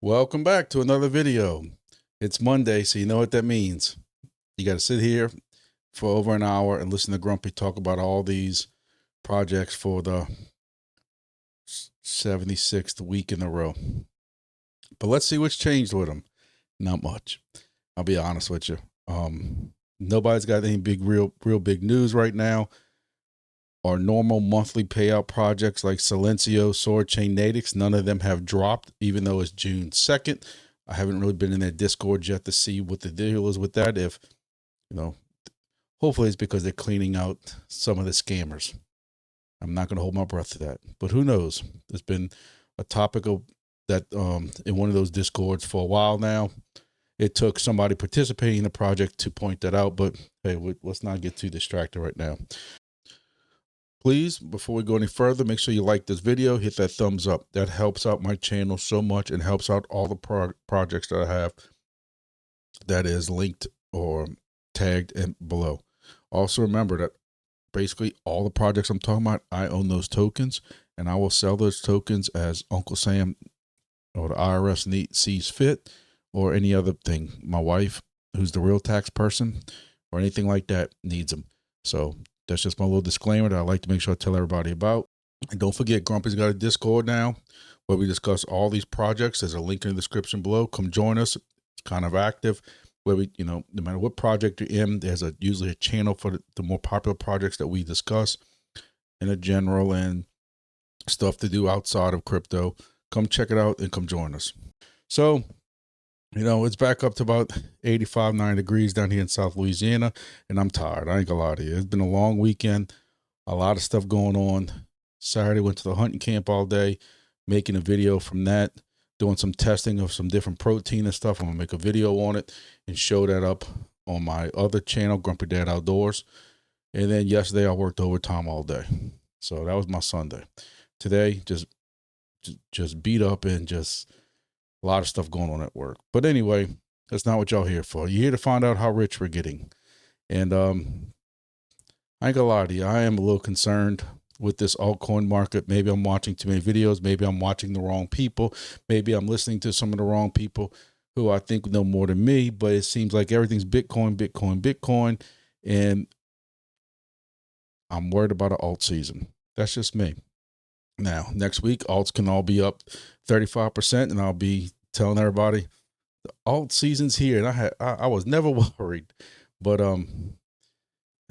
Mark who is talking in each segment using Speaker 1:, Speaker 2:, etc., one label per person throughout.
Speaker 1: Welcome back to another video. It's Monday, so you know what that means. You got to sit here for over an hour and listen to Grumpy talk about all these projects for the 76th week in a row. But let's see what's changed with them. Not much. I'll be honest with you. Nobody's got any real big news right now. Our normal monthly payout projects like Silencio, Soarchain, NATIX, none of them have dropped, even though it's June 2nd. I haven't really been in their Discord yet to see what the deal is with that. If, hopefully it's because they're cleaning out some of the scammers. I'm not going to hold my breath to that, but who knows? There's been a topic of that in one of those Discords for a while now. It took somebody participating in the project to point that out, but hey, let's not get too distracted right now. Please, before we go any further, make sure you like this video, hit that thumbs up. That helps out my channel so much and helps out all the projects that I have that is linked or tagged in below. Also remember that basically all the projects I'm talking about, I own those tokens, and I will sell those tokens as Uncle Sam or the IRS sees fit, or any other thing. My wife, who's the real tax person, or anything like that, needs them. So that's just my little disclaimer that I like to make sure I tell everybody about. And don't forget, Grumpy's got a Discord now where we discuss all these projects. There's a link in the description below. Come join us. It's kind of active where we, no matter what project you're in, there's usually a channel for the more popular projects that we discuss in a general and stuff to do outside of crypto. Come check it out and come join us. So, it's back up to about 85, 90 degrees down here in South Louisiana, and I'm tired. I ain't gonna lie to you. It's been a long weekend, a lot of stuff going on. Saturday, went to the hunting camp all day, making a video from that, doing some testing of some different protein and stuff. I'm gonna make a video on it and show that up on my other channel, Grumpy Dad Outdoors. And then yesterday, I worked overtime all day. So that was my Sunday. Today, just beat up and just a lot of stuff going on at work. But anyway, that's not what y'all here for. You're here to find out how rich we're getting. And I ain't gonna lie to you, I am a little concerned with this altcoin market. Maybe I'm watching too many videos. Maybe I'm watching the wrong people. Maybe I'm listening to some of the wrong people who I think know more than me. But it seems like everything's Bitcoin, Bitcoin, Bitcoin. And I'm worried about an alt season. That's just me. Now, next week, alts can all be up 35%, and I'll be telling everybody the alt season's here. And I was never worried, but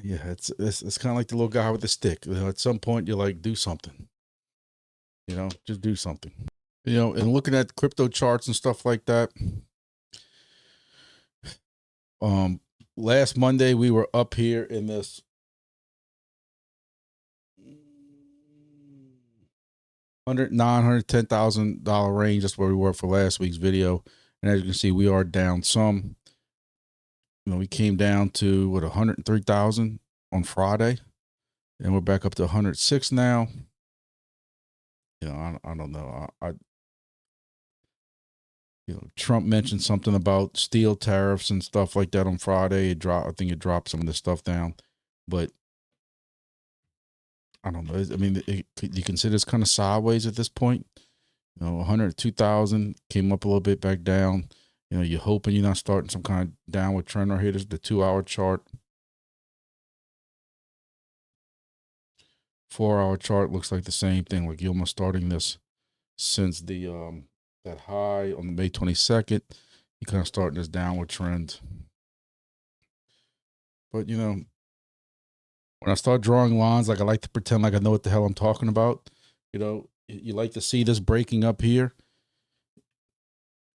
Speaker 1: yeah, it's kind of like the little guy with the stick. At some point, you're like, do something. Just do something. And looking at crypto charts and stuff like that. Last Monday we were up here in this $110,000 range. That's where we were for last week's video. And as you can see, we are down some. We came down to 103,000 on Friday, and we're back up to 106 now. I don't know. Trump mentioned something about steel tariffs and stuff like that on Friday. I think it dropped some of this stuff down, but I don't know. I mean, you consider it's kind of sideways at this point. 102,000 came up a little bit, back down. You're hoping you're not starting some kind of downward trend right here. This is the 2-hour chart. 4-hour chart looks like the same thing. Like you're almost starting this since the that high on May 22nd. You kind of starting this downward trend. But when I start drawing lines, like I like to pretend like I know what the hell I'm talking about. You like to see this breaking up here.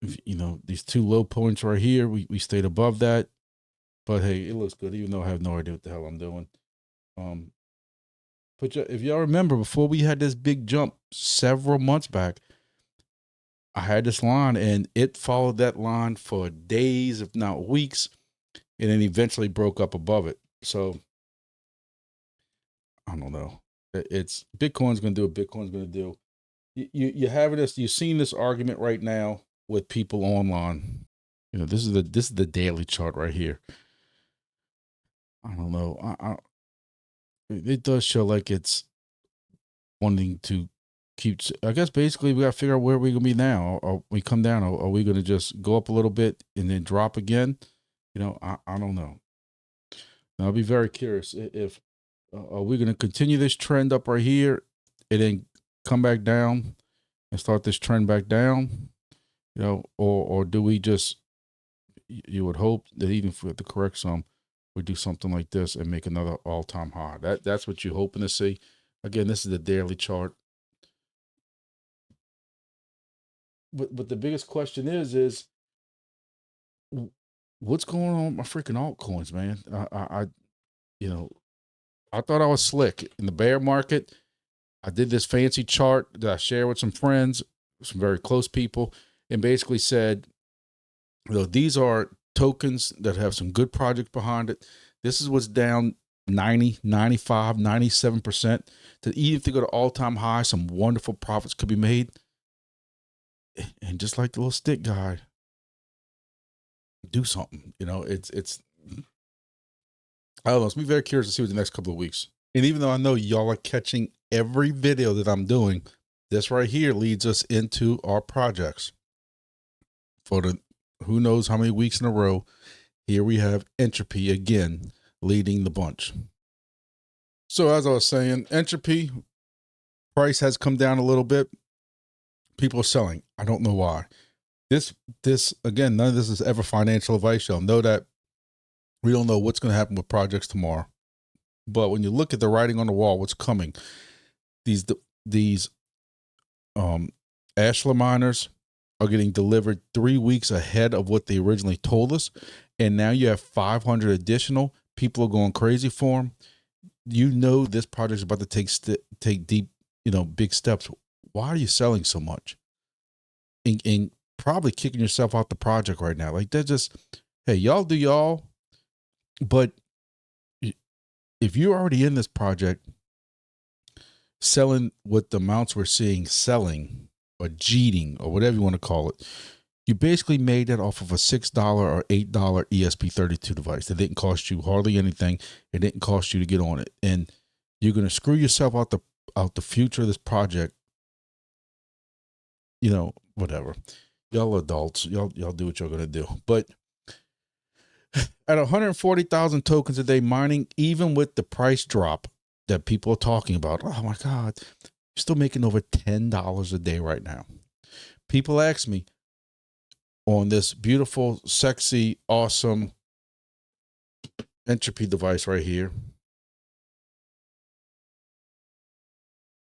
Speaker 1: These two low points right here, we stayed above that. But hey, it looks good, even though I have no idea what the hell I'm doing. But if y'all remember, before we had this big jump several months back, I had this line and it followed that line for days, if not weeks, and then eventually broke up above it. So I don't know. It's Bitcoin's going to do what Bitcoin's going to do. You have this. You've seen this argument right now with people online. This is the daily chart right here. I don't know. It does show like it's wanting to I guess basically we got to figure out where we're going to be now. Or we come down, or are we going to just go up a little bit and then drop again? You know, I don't know. I'll be very curious if are we going to continue this trend up right here and then come back down and start this trend back down, you know, or do we just, you would hope that even if we have to correct some, we do something like this and make another all-time high. That's what you're hoping to see. Again, this is the daily chart. But the biggest question is what's going on with my freaking altcoins, man? I you know, I thought I was slick in the bear market. I did this fancy chart that I shared with some friends, some very close people, and basically said, you know, these are tokens that have some good projects behind it. This is what's down 90, 95, 97%. To even if they go to all-time high, some wonderful profits could be made. And just like the little stick guy, do something. You know, it's I don't know. It's be very curious to see what the next couple of weeks. And even though I know y'all are catching every video that I'm doing, this right here leads us into our projects for the who knows how many weeks in a row. Here we have Entropy again leading the bunch. So as I was saying, Entropy price has come down a little bit. People are selling. I don't know why. This again, none of this is ever financial advice. Y'all know that. We don't know what's going to happen with projects tomorrow. But when you look at the writing on the wall, what's coming, these Ashlar miners are getting delivered 3 weeks ahead of what they originally told us. And now you have 500 additional. People are going crazy for them. You know this project is about to take deep, you know, big steps. Why are you selling so much? And probably kicking yourself out the project right now. Like, they're just, hey, y'all do y'all. But if you're already in this project, selling what the amounts we're seeing selling, or cheating, or whatever you want to call it, you basically made that off of a $6 or $8 ESP32 device. That didn't cost you hardly anything. It didn't cost you to get on it, and you're going to screw yourself out the future of this project. You know, whatever. Y'all adults, y'all do what you're going to do. But at 140,000 tokens a day mining, even with the price drop that people are talking about, oh my God, you're still making over $10 a day right now. People ask me on this beautiful, sexy, awesome Entropy device right here.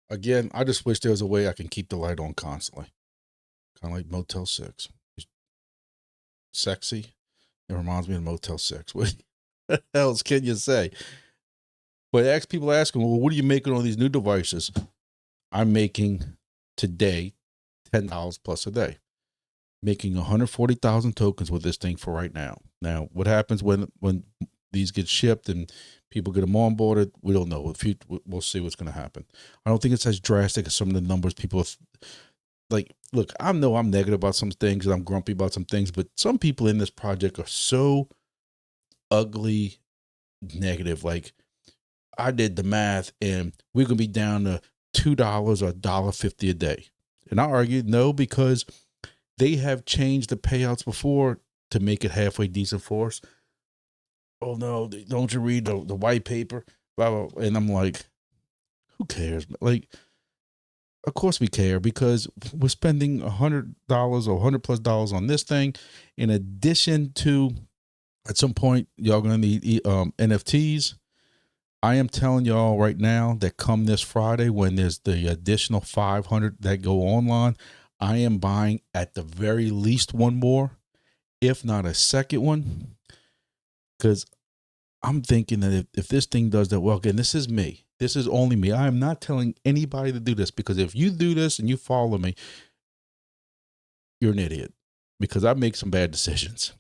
Speaker 1: Again, I just wish there was a way I can keep the light on constantly. Kind of like Motel 6. Sexy. It reminds me of Motel 6. What else can you say? But people asking, well, what are you making on these new devices? I'm making today $10 plus a day. Making 140,000 tokens with this thing for right now. Now, what happens when these get shipped and people get them onboarded? We don't know. We'll see what's going to happen. I don't think it's as drastic as some of the numbers people like. Look, I know I'm negative about some things and I'm grumpy about some things, but some people in this project are so ugly negative. Like, I did the math and we're going to be down to $2 or $1.50 a day. And I argued no, because they have changed the payouts before to make it halfway decent for us. Oh no, don't you read the white paper? Blah, blah, blah. And I'm like, who cares? Like, of course we care, because we're spending $100 or $100+ on this thing. In addition to, at some point, y'all going to need NFTs. I am telling y'all right now that come this Friday, when there's the additional 500 that go online, I am buying at the very least one more, if not a second one, because I'm thinking that if this thing does that well, again, this is me. This is only me. I am not telling anybody to do this, because if you do this and you follow me, you're an idiot, because I make some bad decisions.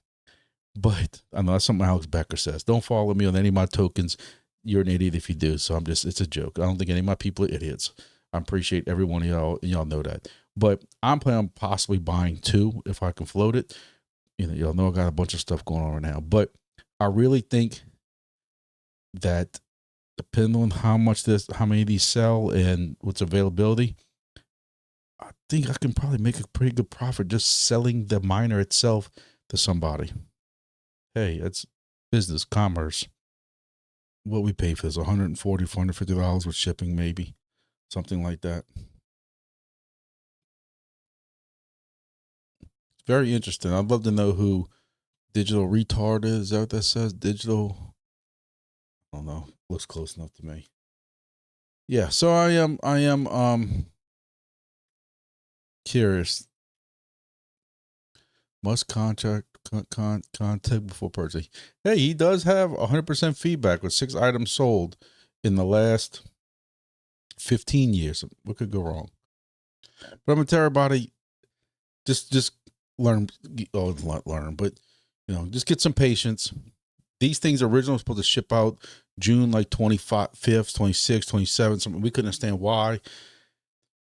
Speaker 1: But I know that's something Alex Becker says. Don't follow me on any of my tokens. You're an idiot if you do. So it's a joke. I don't think any of my people are idiots. I appreciate every one of y'all, and y'all know that. But I'm planning on possibly buying 2 if I can float it. You know, y'all know I got a bunch of stuff going on right now. But I really think that depending on how many of these sell and what's availability, I think I can probably make a pretty good profit just selling the miner itself to somebody. Hey, it's business, commerce. What we pay for this, $140, $450 with shipping, maybe something like that. It's very interesting. I'd love to know who Digital Retard is. Is that what that says? Digital. I don't know. Looks close enough to me. Yeah. So I am curious. Must contact before purchasing. Hey, he does have 100% feedback with 6 items sold in the last 15 years. What could go wrong? But I'm gonna tell everybody, just learn. Oh, not learn, but just get some patience. These things originally supposed to ship out June like 25th, 26th, 27th. Something we couldn't understand why.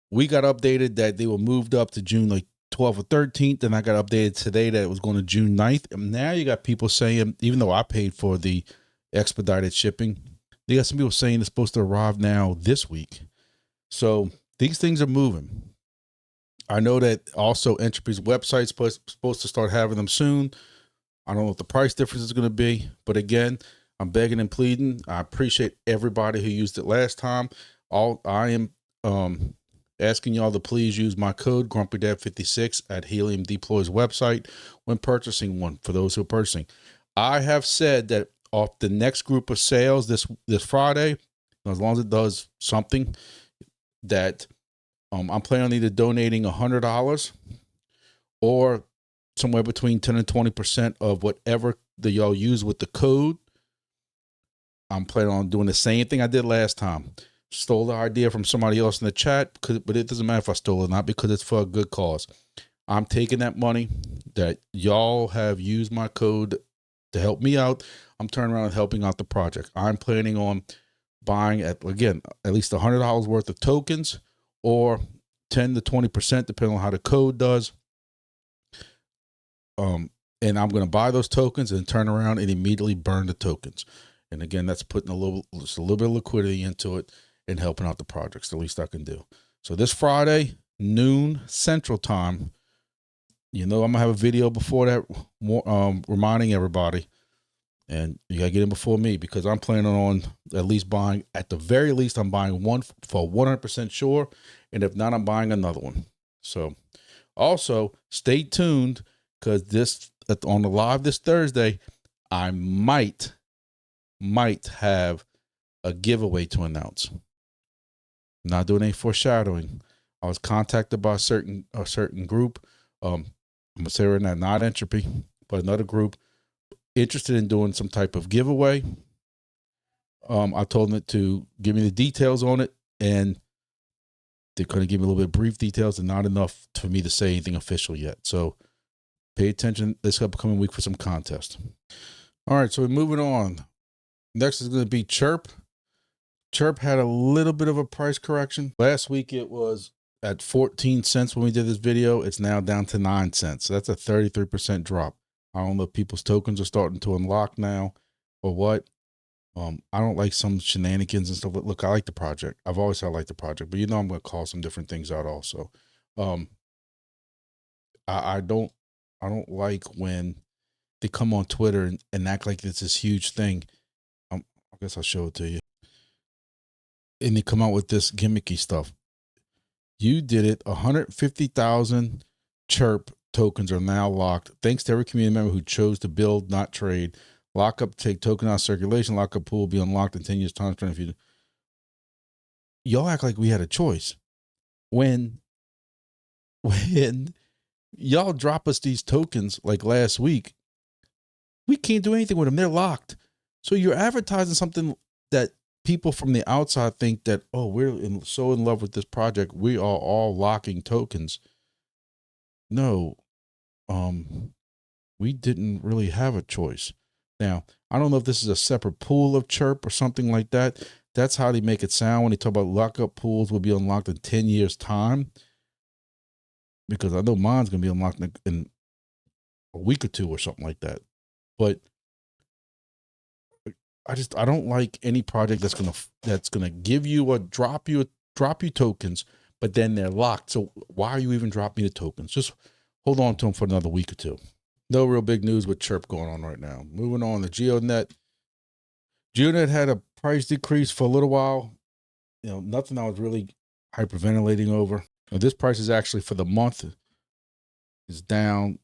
Speaker 1: We got updated that they were moved up to June like 12th or 13th. Then I got updated today that it was going to June 9th. And now you got people saying, even though I paid for the expedited shipping, you got some people saying it's supposed to arrive now this week. So these things are moving. I know that also Entropy's website's supposed to start having them soon. I don't know what the price difference is going to be, but again, I'm begging and pleading. I appreciate everybody who used it last time. I am asking y'all to please use my code GrumpyDad56 at Helium Deploy's website when purchasing one. For those who are purchasing, I have said that off the next group of sales this Friday, as long as it does something, that I'm planning on either donating $100 or somewhere between 10 and 20% of whatever that y'all use with the code. I'm planning on doing the same thing I did last time. Stole the idea from somebody else in the chat, but it doesn't matter if I stole it or not because it's for a good cause. I'm taking that money that y'all have used my code to help me out. I'm turning around and helping out the project. I'm planning on buying at least $100 worth of tokens or 10 to 20%, depending on how the code does. And I'm going to buy those tokens and turn around and immediately burn the tokens. And again, that's putting a little bit of liquidity into it and helping out the projects. The least I can do. So this Friday, noon Central Time, I'm going to have a video before that reminding everybody. And you got to get in before me because I'm planning on at least buying, at the very least, I'm buying one for 100% sure. And if not, I'm buying another one. So also stay tuned because on the live this Thursday, I might have a giveaway to announce. I'm not doing any foreshadowing. I was contacted by a certain group. I'm gonna say right now, not Entropy, but another group interested in doing some type of giveaway. I told them to give me the details on it, and they're going to give me a little bit of brief details and not enough for me to say anything official yet. So pay attention this upcoming week for some contest. All right, so we're moving on. Next is going to be Chirp. Chirp had a little bit of a price correction. Last week it was at 14 cents when we did this video. It's now down to 9 cents. So that's a 33% drop. I don't know if people's tokens are starting to unlock now or what. I don't like some shenanigans and stuff. Look, I like the project. I've always said I like the project, but I'm going to call some different things out also. I don't like when they come on Twitter and act like it's this huge thing. I guess I'll show it to you. And they come out with this gimmicky stuff. You did it. 150,000 Chirp tokens are now locked. Thanks to every community member who chose to build, not trade. Lockup, take token out of circulation. Lockup pool will be unlocked in 10 years time. Y'all act like we had a choice. When y'all drop us these tokens like last week, we can't do anything with them. They're locked. So you're advertising something that people from the outside think that, oh, we're so in love with this project. We are all locking tokens. No, we didn't really have a choice. Now, I don't know if this is a separate pool of Chirp or something like that. That's how they make it sound when they talk about lockup pools will be unlocked in 10 years time. Because I know mine's going to be unlocked in a week or two or something like that. But I don't like any project that's gonna give you drop you tokens, but then they're locked. So why are you even dropping the tokens? Just hold on to them for another week or two. No real big news with Chirp going on right now. Moving on to GEODNET. GEODNET had a price decrease for a little while. You know, nothing I was really hyperventilating over. Now, this price is actually for the month is down.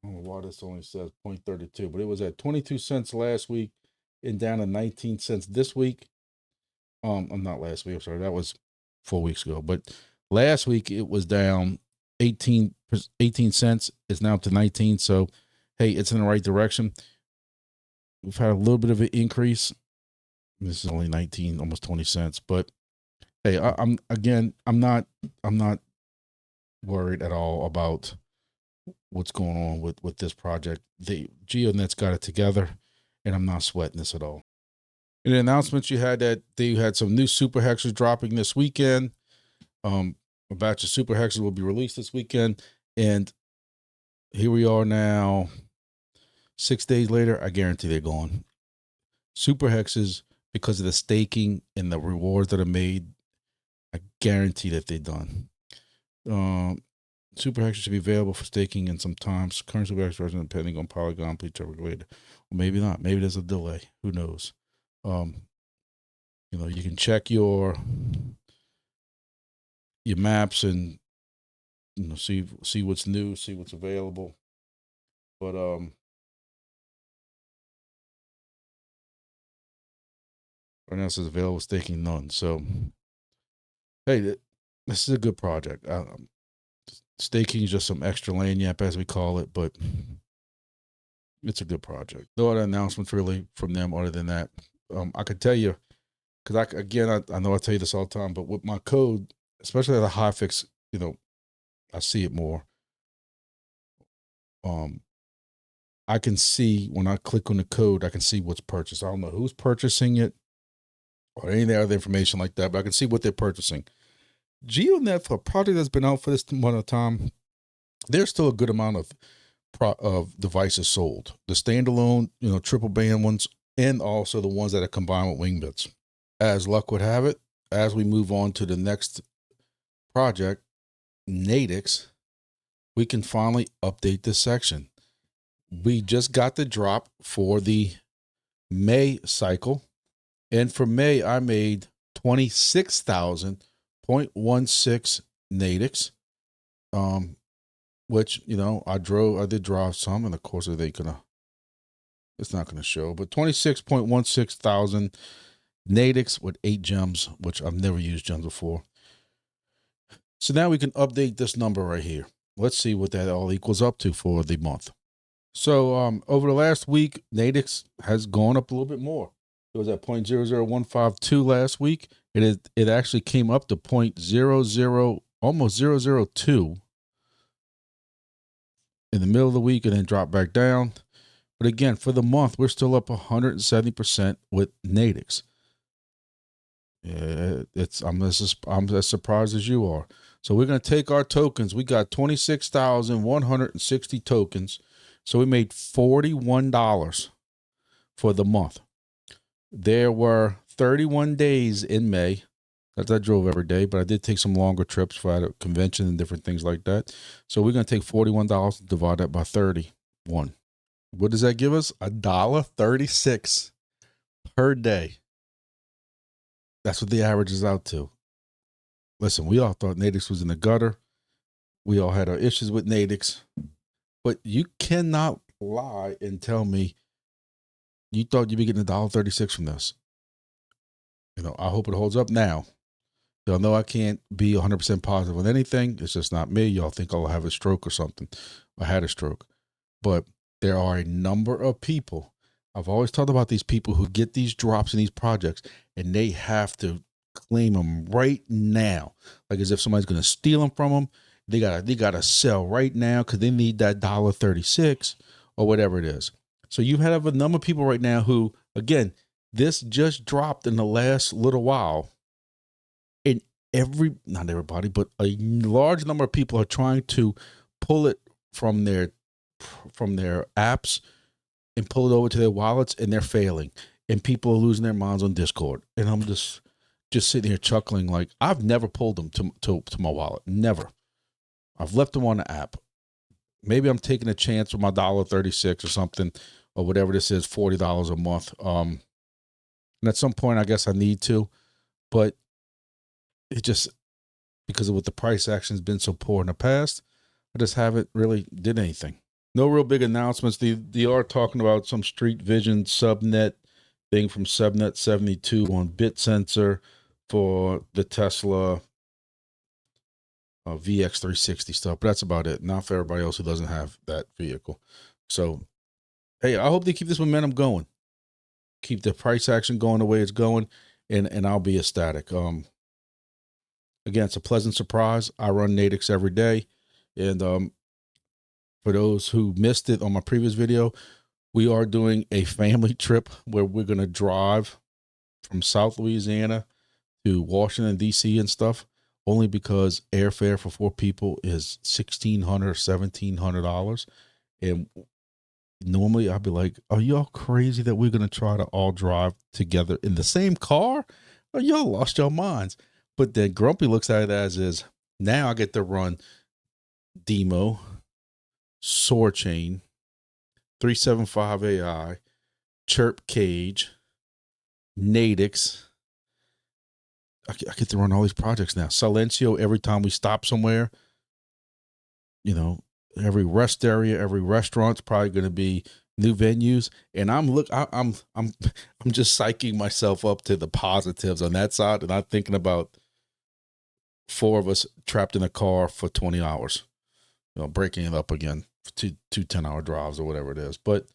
Speaker 1: I don't know why this only says 0.32, but it was at 22 cents last week and down to 19 cents this week. Not last week, I'm sorry, that was 4 weeks ago. But last week it was down 18 cents. It's now up to 19. So, hey, it's in the right direction. We've had a little bit of an increase. This is only 19, almost 20 cents. But hey, I'm not worried at all about what's going on with this project. The GEODNET's got it together, and I'm not sweating this at all. In the announcements, you had that they had some new super hexers dropping this weekend. A batch of super hexers will be released this weekend, and here we are now. 6 days later, I guarantee they're gone. Super hexes, because of the staking and the rewards that are made, I guarantee that they're done. Super hexes should be available for staking in some time. Current super hexes are depending on Polygon, please check related. Well, maybe not. Maybe there's a delay. Who knows? You know, you can check your maps and, you know, see what's new, see what's available. But right now it says available staking none. So hey, this is a good project. Staking is just some extra lanyap, as we call it, but it's a good project. No other announcements really from them other than that. I could tell you, because I know I tell you this all the time, but with my code, especially at a high fix, you know, I see it more. I can see when I click on the code, I can see what's purchased. I don't know who's purchasing it or any other information like that, but I can see what they're purchasing. GEODNET, for a project that's been out for this amount of time, there's still a good amount of devices sold. The standalone, you know, triple band ones, and also the ones that are combined with Wingbits. As luck would have it, as we move on to the next project, NATIX, we can finally update this section. We just got the drop for the May cycle, and for May I made 26,000.16 NATIX, which, you know, I did draw some, and of course it's not gonna show, but 26.16 thousand NATIX with 8 gems, which I've never used gems before. So now we can update this number right here. Let's see what that all equals up to for the month. So over the last week, NATIX has gone up a little bit more. It was at 0.00152 last week. It actually came up to 0.00, almost 002 in the middle of the week, and then dropped back down. But again, for the month, we're still up 170% with NATIX. Yeah, I'm as surprised as you are. So we're going to take our tokens. We got 26,160 tokens. So we made $41 for the month. There were 31 days in May that I drove every day, but I did take some longer trips for a convention and different things like that. So we're going to take $41 and divide that by 31. What does that give us? $1.36 per day. That's what the average is out to. Listen, we all thought NATIX was in the gutter. We all had our issues with NATIX. But you cannot lie and tell me you thought you'd be getting $1.36 from this. You know, I hope it holds up now. Y'all know I can't be 100% positive on anything. It's just not me. Y'all think I'll have a stroke or something. I had a stroke. But there are a number of people. I've always talked about these people who get these drops in these projects, and they have to claim them right now. Like as if somebody's going to steal them from them. They gotta sell right now because they need that $1.36 or whatever it is. So you have a number of people right now who, again, this just dropped in the last little while. And not everybody, but a large number of people are trying to pull it from their apps and pull it over to their wallets, and they're failing. And people are losing their minds on Discord. And I'm just, just sitting here chuckling like I've never pulled them to my wallet. Never. I've left them on the app. Maybe I'm taking a chance with my $1.36 or something, or whatever this is, $40 a month. And at some point, I guess I need to, but it just, because of what the price action has been so poor in the past, I just haven't really did anything. No real big announcements. They are talking about some Street Vision subnet thing from subnet 72 on bit sensor for the Tesla VX360 stuff, but that's about it. Not for everybody else who doesn't have that vehicle. So, hey, I hope they keep this momentum going, keep the price action going the way it's going, and I'll be ecstatic. Again, it's a pleasant surprise. I run NATIX every day, and for those who missed it on my previous video, we are doing a family trip where we're going to drive from South Louisiana to Washington, D.C. and stuff, only because airfare for 4 people is $1,600 or $1,700. And normally I'd be like, are y'all crazy that we're going to try to all drive together in the same car? Oh, y'all lost your minds. But then Grumpy looks at it as is, now I get to run DIMO, Soarchain, 375 AI, Chirp KAGE, NATIX. I get to run all these projects now. Silencio, every time we stop somewhere, you know, every rest area, every restaurant's probably going to be new venues. And I'm just psyching myself up to the positives on that side. And I'm thinking about 4 of us trapped in a car for 20 hours, you know, breaking it up again for two 10-hour drives or whatever it is. But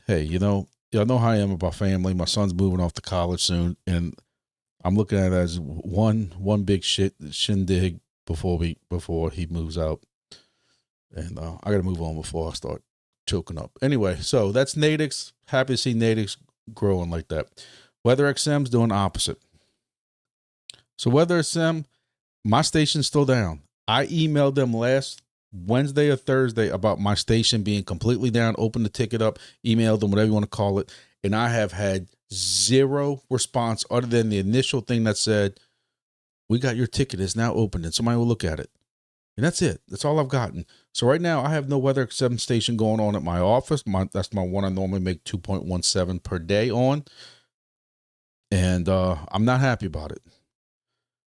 Speaker 1: hey, you know how I am about family. My son's moving off to college soon, and I'm looking at it as one big shindig before he moves out. And I got to move on before I start choking up. Anyway, so that's NATIX. Happy to see NATIX growing like that. WeatherXM's doing the opposite. So WeatherXM, my station's still down. I emailed them last Wednesday or Thursday about my station being completely down, opened the ticket up, emailed them, whatever you want to call it. And I have had 0 response other than the initial thing that said, we got your ticket. It's now open and somebody will look at it. And that's it. That's all I've gotten. So right now I have no WeatherXM station going on at my office. That's my one I normally make 2.17 per day on. And I'm not happy about it.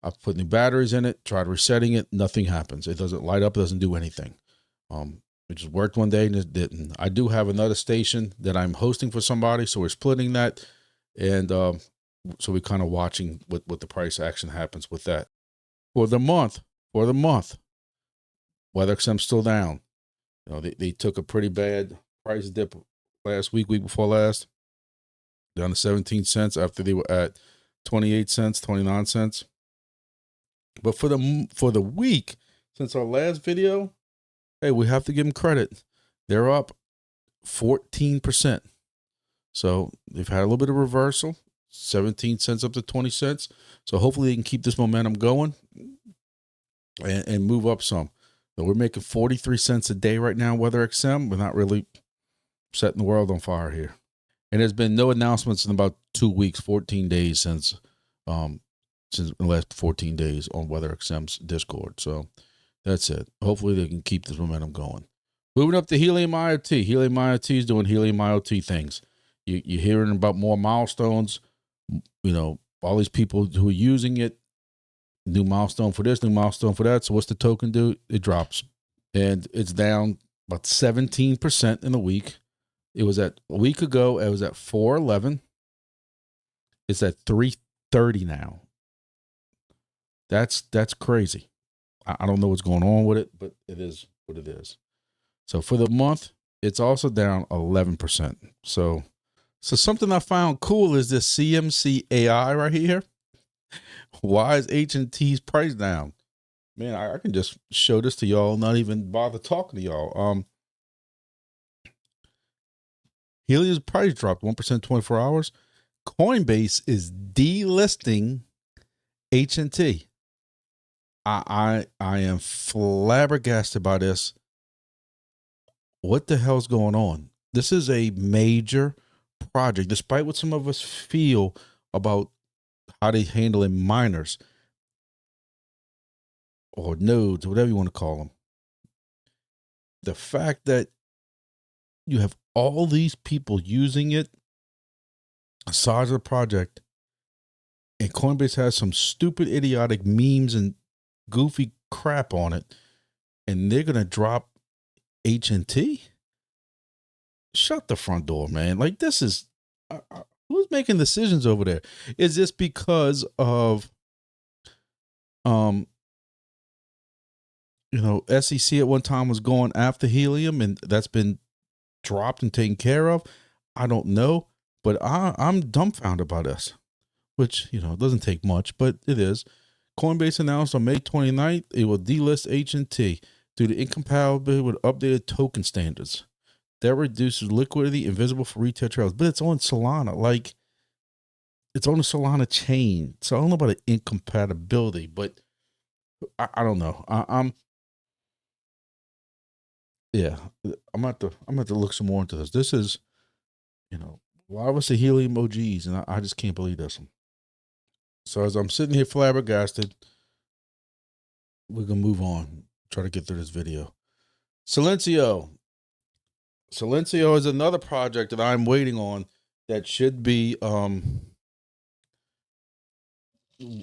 Speaker 1: I've put new batteries in it, tried resetting it. Nothing happens. It doesn't light up. It doesn't do anything. It just worked one day and it didn't. I do have another station that I'm hosting for somebody, so we're splitting that. And so we're kind of watching what the price action happens with that. For the month, WeatherXM's still down. You know, they took a pretty bad price dip last week before last, down to 17 cents after they were at 28 cents, 29 cents. But for the week, since our last video, hey, we have to give them credit. They're up 14%. So they've had a little bit of reversal, 17 cents up to 20 cents. So hopefully they can keep this momentum going and move up some. So we're making 43 cents a day right now, WeatherXM. We're not really setting the world on fire here. And there's been no announcements in about 2 weeks, 14 days since the last 14 days on WeatherXM's Discord. So that's it. Hopefully they can keep this momentum going. Moving up to Helium IoT. Helium IoT is doing Helium IoT things. You're hearing about more milestones. You know, all these people who are using it. New milestone for this, new milestone for that. So what's the token do? It drops. And it's down about 17% in a week. It was at a week ago, it was at 411. It's at 330 now. That's crazy. I don't know what's going on with it, but it is what it is. So for the month, it's also down 11%. So something I found cool is this CMC AI right here. Why is H&T's price down? Man, I can just show this to y'all, not even bother talking to y'all. Helium's price dropped 1% 24 hours. Coinbase is delisting H&T. I am flabbergasted by this. What the hell's going on? This is a major project, despite what some of us feel about how they handling miners or nodes, whatever you want to call them. The fact that you have all these people using it, size of the project, and Coinbase has some stupid, idiotic memes and goofy crap on it, and they're going to drop HNT? Shut the front door, man. Like, this is, who's making decisions over there? Is this because of, SEC at one time was going after Helium and that's been dropped and taken care of? I don't know, but I'm dumbfounded by this, which, it doesn't take much, but it is. Coinbase announced on May 29th, it will delist HNT due to incompatibility with updated token standards. That reduces liquidity invisible for retail traders, but it's on Solana. Like, it's on the Solana chain. So I don't know about the incompatibility, but I don't know. I'm going to look some more into this. This is, why was the Helium OGs? And I just can't believe this one. So as I'm sitting here flabbergasted, we're going to move on, try to get through this video. Silencio is another project that I'm waiting on that should be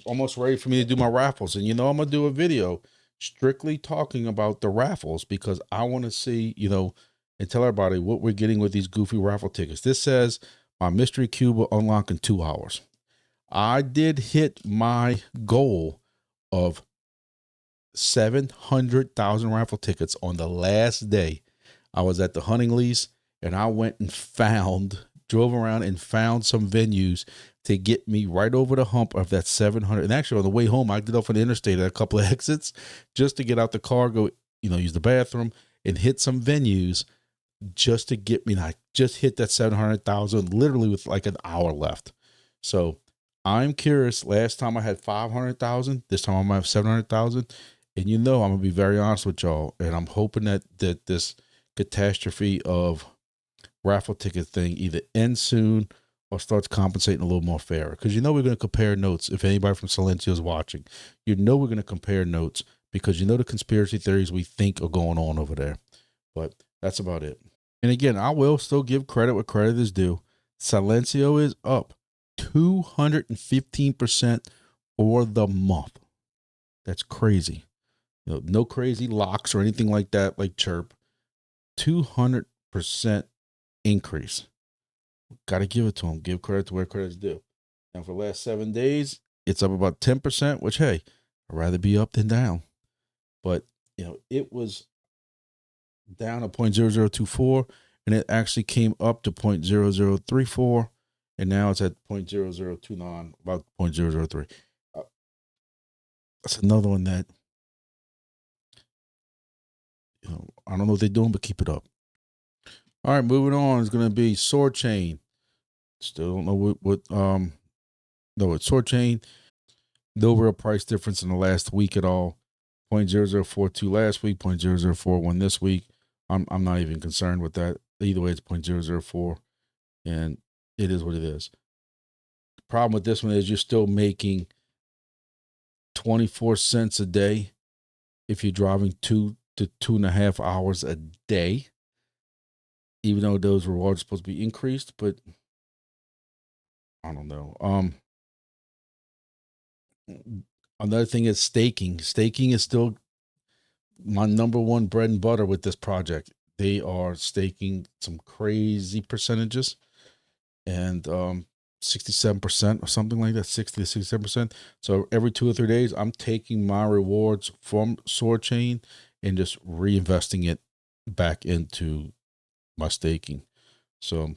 Speaker 1: almost ready for me to do my raffles. And, I'm going to do a video strictly talking about the raffles because I want to see, and tell everybody what we're getting with these goofy raffle tickets. This says my mystery cube will unlock in 2 hours. I did hit my goal of 700,000 raffle tickets on the last day. I was at the hunting lease and I went and drove around and found some venues to get me right over the hump of that 700. And actually on the way home, I did off on the interstate at a couple of exits just to get out the car, go, use the bathroom and hit some venues just to get me. And I just hit that 700,000 literally with like an hour left. So I'm curious. Last time I had 500,000. This time I'm going to have 700,000. And I'm going to be very honest with y'all. And I'm hoping that this catastrophe of raffle ticket thing either ends soon or starts compensating a little more fair. Because we're going to compare notes. If anybody from Silencio is watching, we're going to compare notes because the conspiracy theories we think are going on over there. But that's about it. And again, I will still give credit where credit is due. Silencio is up 215% for the month. That's crazy. No crazy locks or anything like that, like Chirp. 200% increase. Got to give it to them. Give credit to where credit is due. And for the last 7 days, it's up about 10%, which, hey, I'd rather be up than down. But, it was down to 0.0024, and it actually came up to 0.0034, and now it's at 0.0029, about 0.003. That's another one that, I don't know what they're doing, but keep it up. All right, moving on is going to be Soarchain. Still don't know it's Soarchain. No real price difference in the last week at all. 0.0042 last week, 0.0041 this week. I'm not even concerned with that. Either way, it's 0.004, and it is what it is. The problem with this one is you're still making 24 cents a day if you're driving 2 to 2.5 hours a day, even though those rewards are supposed to be increased, but I don't know. Another thing is staking. Staking is still my number one bread and butter with this project. They are staking some crazy percentages, and 67% or something like that, 60 to 67%. So every 2 or 3 days, I'm taking my rewards from Soarchain and just reinvesting it back into my staking. So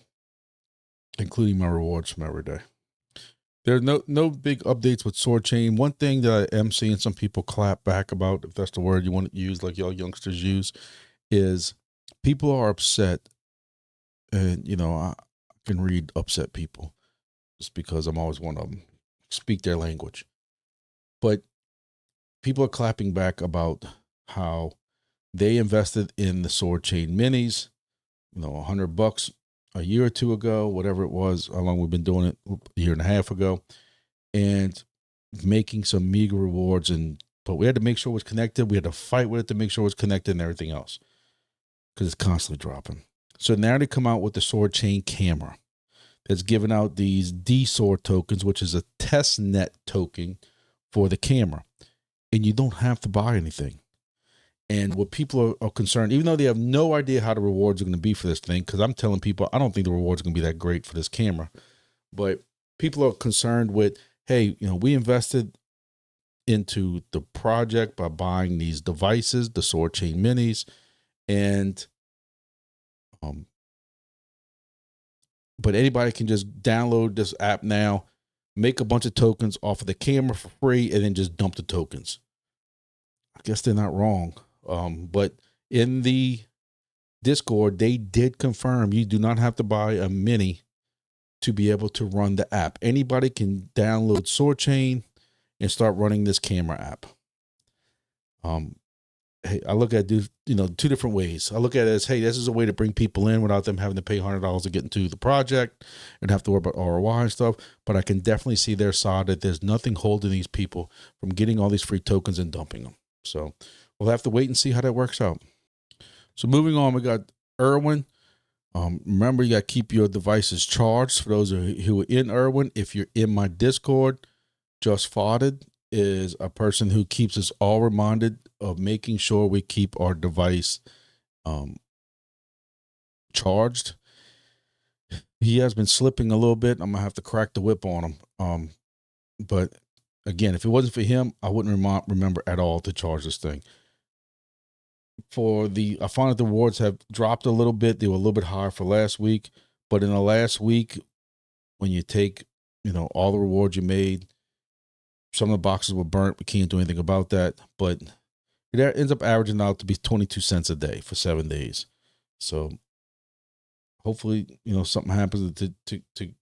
Speaker 1: including my rewards from every day. There's no big updates with Soarchain. One thing that I am seeing some people clap back about, if that's the word you want to use, like y'all youngsters use, is people are upset. And, I can read upset people just because I'm always one of them. Speak their language. But people are clapping back about how they invested in the Soarchain minis, $100 a year or two ago, whatever it was, how long we've been doing it, a year and a half ago. and making some meager rewards. But we had to make sure it was connected. We had to fight with it to make sure it was connected and everything else, because it's constantly dropping. So now they come out with the Soarchain camera that's giving out these DSOAR tokens, which is a test net token for the camera. And you don't have to buy anything. And what people are concerned, even though they have no idea how the rewards are going to be for this thing, because I'm telling people, I don't think the rewards are going to be that great for this camera. But people are concerned with, hey, we invested into the project by buying these devices, the Soarchain minis, and but anybody can just download this app now, make a bunch of tokens off of the camera for free, and then just dump the tokens. I guess they're not wrong. But in the Discord, they did confirm you do not have to buy a mini to be able to run the app. Anybody can download Soarchain and start running this camera app. Hey, I look at two different ways. I look at it as, hey, this is a way to bring people in without them having to pay $100 to get into the project and have to worry about ROI and stuff. But I can definitely see their side, that there's nothing holding these people from getting all these free tokens and dumping them. So we'll have to wait and see how that works out. So moving on, we got ERWIN. Remember, you got to keep your devices charged. For those who are in ERWIN, if you're in my Discord, Just Farted is a person who keeps us all reminded of making sure we keep our device charged. He has been slipping a little bit. I'm gonna have to crack the whip on him. But again, if it wasn't for him, I wouldn't remember at all to charge this thing. I found that the rewards have dropped a little bit. They were a little bit higher for last week, but in the last week, when you take all the rewards you made, some of the boxes were burnt. We can't do anything about that, but it ends up averaging out to be 22 cents a day for 7 days. So hopefully, something happens to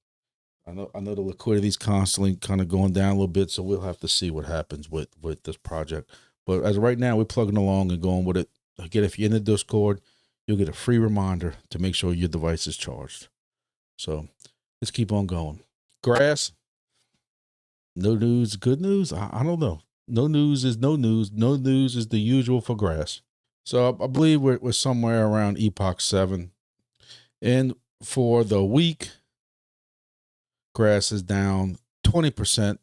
Speaker 1: I know the liquidity is constantly kind of going down a little bit, so we'll have to see what happens with this project. But as of right now, we're plugging along and going with it. Again, if you're in the Discord, you'll get a free reminder to make sure your device is charged. So let's keep on going. Grass. No news, good news? I don't know. No news is no news. No news is the usual for grass. So I believe we're somewhere around Epoch 7. And for the week, grass is down 20%.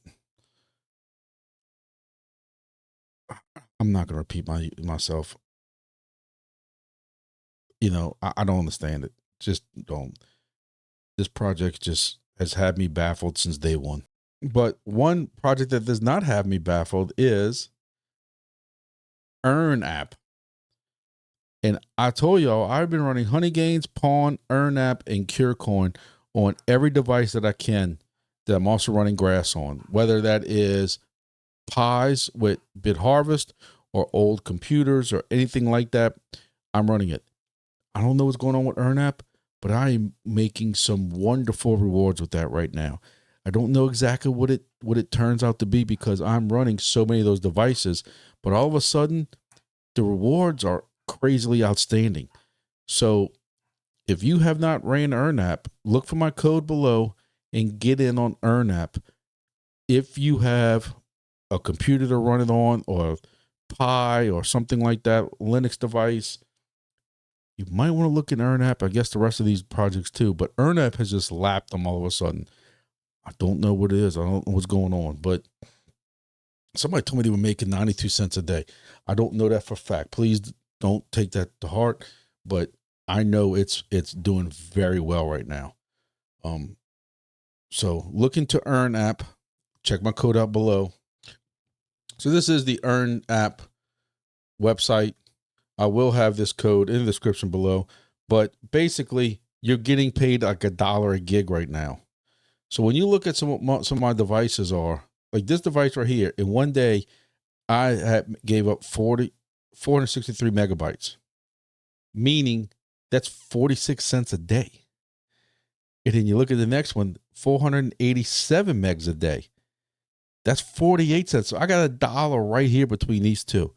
Speaker 1: I'm not going to repeat myself. I don't understand it. Just don't. This project just has had me baffled since day one. But one project that does not have me baffled is Earnapp. And I told y'all, I've been running Honeygains, Pawn, Earnapp, and Curecoin on every device that I can that I'm also running grass on, whether that is Pies with BitHarvest or old computers or anything like that. I'm running it. I don't know what's going on with Earnapp, but I am making some wonderful rewards with that right now. I don't know exactly what it turns out to be because I'm running so many of those devices, but all of a sudden the rewards are crazily outstanding. So if you have not ran Earnapp, look for my code below and get in on Earnapp. If you have a computer to run it on, or Pi or something like that, Linux device, you might want to look at Earnapp. I guess the rest of these projects too, but Earnapp has just lapped them all of a sudden. I don't know what it is. I don't know what's going on, but somebody told me they were making 92 cents a day. I don't know that for a fact. Please don't take that to heart, but I know it's doing very well right now. So look into Earnapp. Check my code out below. So this is the Earnapp website. I will have this code in the description below, but basically you're getting paid like $1 a gig right now. So when you look at some of my devices are, like this device right here, in one day, I gave up 463 megabytes, meaning that's 46 cents a day. And then you look at the next one, 487 megs a day. That's 48 cents. So I got $1 right here between these two.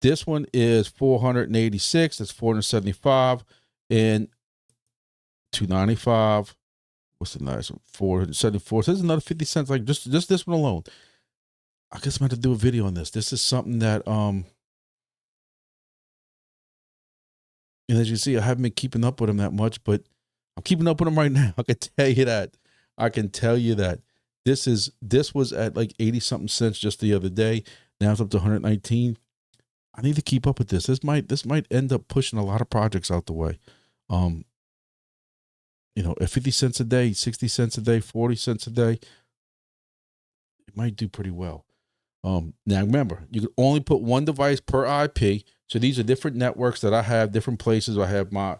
Speaker 1: This one is 486. That's 475 and 295. what's the nice one? 474. So this is another 50 cents. Like just this one alone. I guess I'm going to do a video on this. This is something that, and as you see, I haven't been keeping up with them that much, but I'm keeping up with them right now. I can tell you that. I can tell you that this was at like 80 something cents just the other day. Now it's up to 119. I need to keep up with this. This might end up pushing a lot of projects out the way. You know, at 50 cents a day, 60 cents a day, 40 cents a day, it might do pretty well. Now remember, you can only put one device per IP. So these are different networks that I have, different places. I have my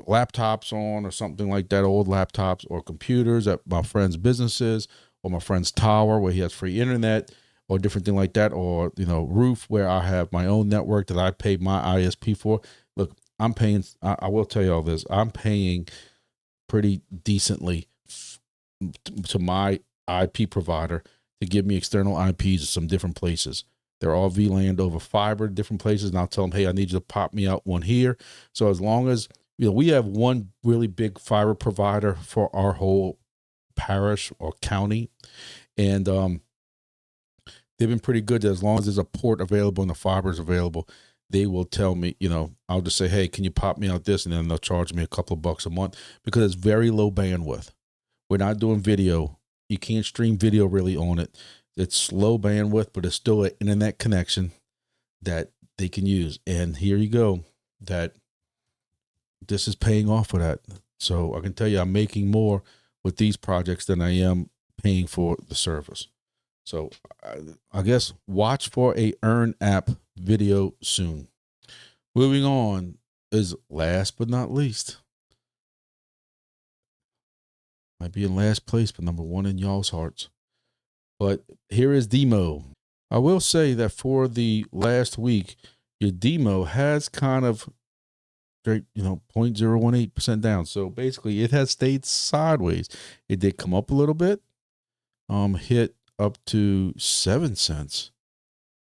Speaker 1: laptops on or something like that, old laptops or computers at my friend's businesses or my friend's tower where he has free internet or different thing like that, or, you know, roof where I have my own network that I pay my ISP for. Look, I'm paying, I will tell you all this, I'm paying pretty decently to my IP provider to give me external IPs at some different places. They're all VLAN over fiber, different places, and I'll tell them, hey, I need you to pop me out one here. So as long as, you know, we have one really big fiber provider for our whole parish or county, and they've been pretty good. As long as there's a port available and the fiber is available, they will tell me, you know, I'll just say, hey, can you pop me out this? And then they'll charge me a couple of bucks a month because it's very low bandwidth. We're not doing video. You can't stream video really on it. It's slow bandwidth, but it's still an internet connection that they can use. And here you go, that this is paying off for that. So I can tell you I'm making more with these projects than I am paying for the service. So I guess watch for a Earnapp video soon. Moving on is last but not least. Might be in last place, but number one in y'all's hearts. But here is DIMO. I will say that for the last week, your DIMO has kind of, you know, 0.018% down. So basically it has stayed sideways. It did come up a little bit, hit up to 7 cents.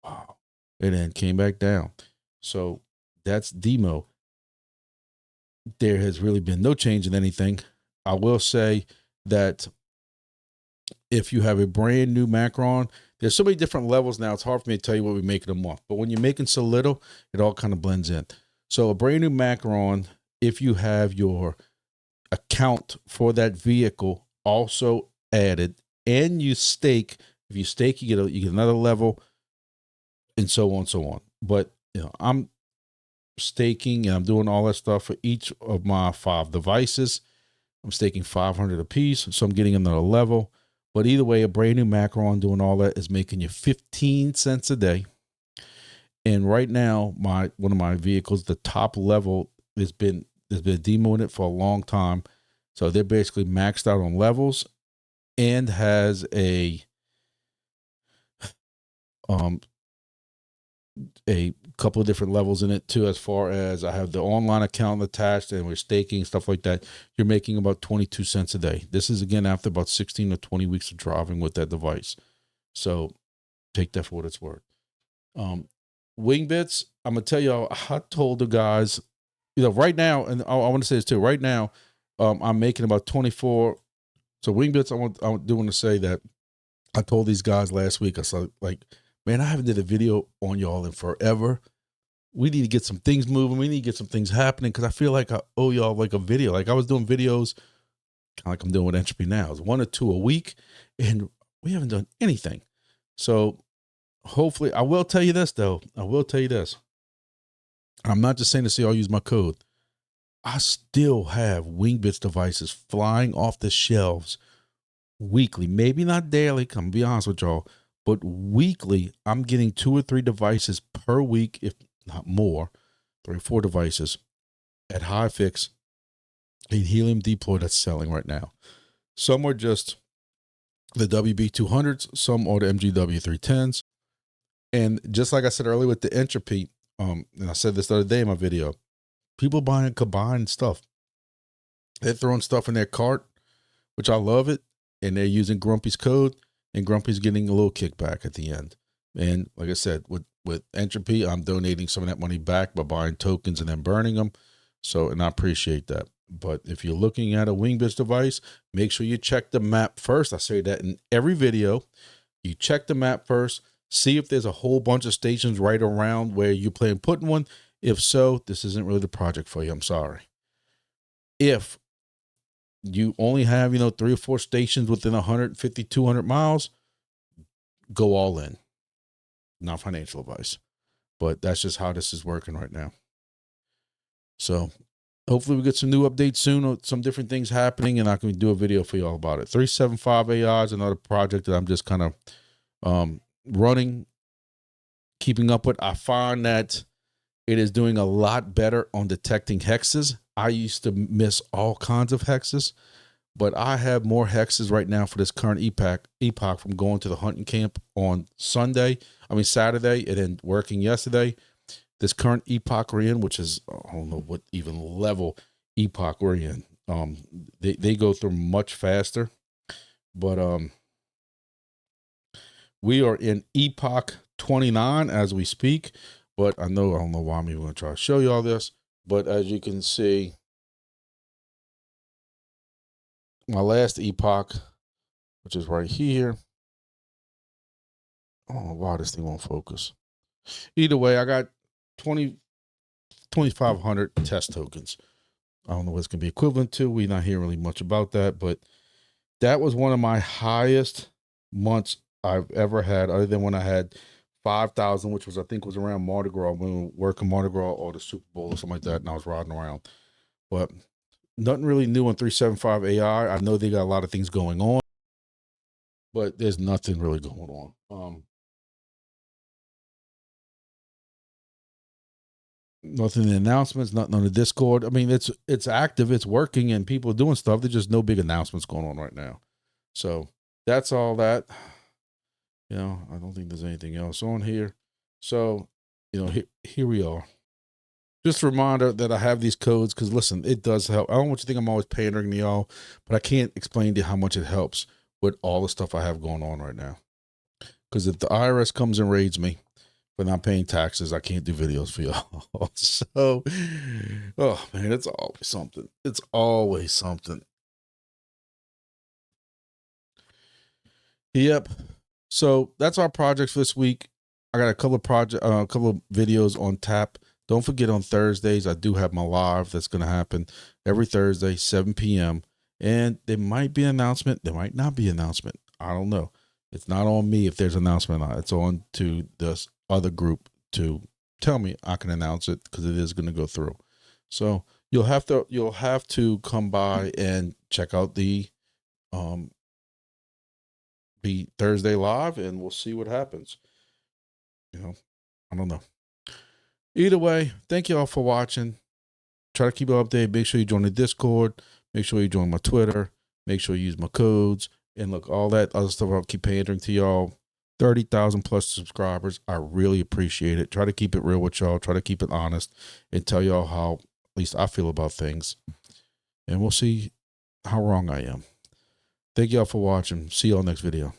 Speaker 1: Wow. And then came back down. So that's DIMO. There has really been no change in anything. I will say that if you have a brand new Macron, there's so many different levels now. It's hard for me to tell you what we're making a month, but when you're making so little, it all kind of blends in. So a brand new Macron, if you have your account for that vehicle also added, and you stake, if you stake, you get another level, and so on and so on. But you know, I'm staking and I'm doing all that stuff for each of my 5 devices. I'm staking 500 a piece, so I'm getting another level. But either way, a brand new Macron doing all that is making you 15 cents a day. And right now, one of my vehicles, the top level, has been demoing it for a long time. So they're basically maxed out on levels and has a couple of different levels in it too, as far as I have the online account attached and we're staking, stuff like that. You're making about 22 cents a day. This is again after about 16 to 20 weeks of driving with that device. So take that for what it's worth. Wingbits, I'm gonna tell you, I told the guys, you know, right now, and I want to say this too, right now, I'm making about 24. So Wingbits, I do want to say that I told these guys last week, I said, like, man, I haven't did a video on y'all in forever. We need to get some things moving. We need to get some things happening because I feel like I owe y'all like a video. Like I was doing videos kind of like I'm doing with Entropy now. It's 1 or 2 a week, and we haven't done anything. So hopefully, I will tell you this, though. I will tell you this. I'm not just saying to say I'll use my code. I still have Wingbits devices flying off the shelves weekly. Maybe not daily, I'm going to be honest with y'all. But weekly, I'm getting 2 or 3 devices per week, if not more, 3 or 4 devices at high fix in Helium deploy that's selling right now. Some are just the WB200s, some are the MGW310s. And just like I said earlier with the Entropy, and I said this the other day in my video, people buying combined stuff. They're throwing stuff in their cart, which I love it, and they're using Grumpy's code, and Grumpy's getting a little kickback at the end. And like I said, with Entropy, I'm donating some of that money back by buying tokens and then burning them. So, and I appreciate that. But if you're looking at a Wingbits device, make sure you check the map first. I say that in every video. You check the map first, see if there's a whole bunch of stations right around where you plan putting one. If so, this isn't really the project for you. I'm sorry. If you only have, 3 or 4 stations within 150, 200 miles, go all in. Not financial advice, but that's just how this is working right now. So hopefully we get some new updates soon, or some different things happening, and I can do a video for y'all about it. 375 AI is another project that I'm just kind of running, keeping up with. I find that it is doing a lot better on detecting hexes. I used to miss all kinds of hexes, but I have more hexes right now for this current epoch from going to the hunting camp on Saturday, and then working yesterday. This current epoch we're in, which is, I don't know what even level epoch we're in. They go through much faster, but we are in epoch 29 as we speak. But I don't know why I'm even going to try to show you all this. But as you can see, my last epoch, which is right here. Oh, wow, this thing won't focus. Either way, I got 2,500 test tokens. I don't know what it's going to be equivalent to. We're not hearing really much about that, but that was one of my highest months I've ever had, other than when I had 5,000, which was, I think, was around Mardi Gras, when we were working Mardi Gras or the Super Bowl or something like that, and I was riding around. But nothing really new on 375 AI. I know they got a lot of things going on, but there's nothing really going on. Nothing in the announcements, nothing on the Discord. I mean, it's active, it's working, and people are doing stuff. There's just no big announcements going on right now. So that's all that. I don't think there's anything else on here. So, here we are. Just a reminder that I have these codes, because listen, it does help. I don't want you to think I'm always pandering to y'all, but I can't explain to you how much it helps with all the stuff I have going on right now. Because if the IRS comes and raids me for not paying taxes, I can't do videos for y'all. So, oh man, it's always something. It's always something. Yep. So that's our projects for this week. I got a couple of videos on tap. Don't forget, on Thursdays, I do have my live that's going to happen every Thursday, 7 p.m. And there might be an announcement. There might not be an announcement. I don't know. It's not on me if there's an announcement or not. It's on to this other group to tell me I can announce it, because it is going to go through. So you'll have to come by and check out the Thursday live, and we'll see what happens. I don't know. Either way, thank you all for watching. Try to keep it updated. Make sure you join the Discord. Make sure you join my Twitter. Make sure you use my codes. And look, all that other stuff, I'll keep pandering to y'all. 30,000 plus subscribers. I really appreciate it. Try to keep it real with y'all. Try to keep it honest, and tell y'all how, at least I feel about things. And we'll see how wrong I am. Thank y'all for watching. See y'all next video.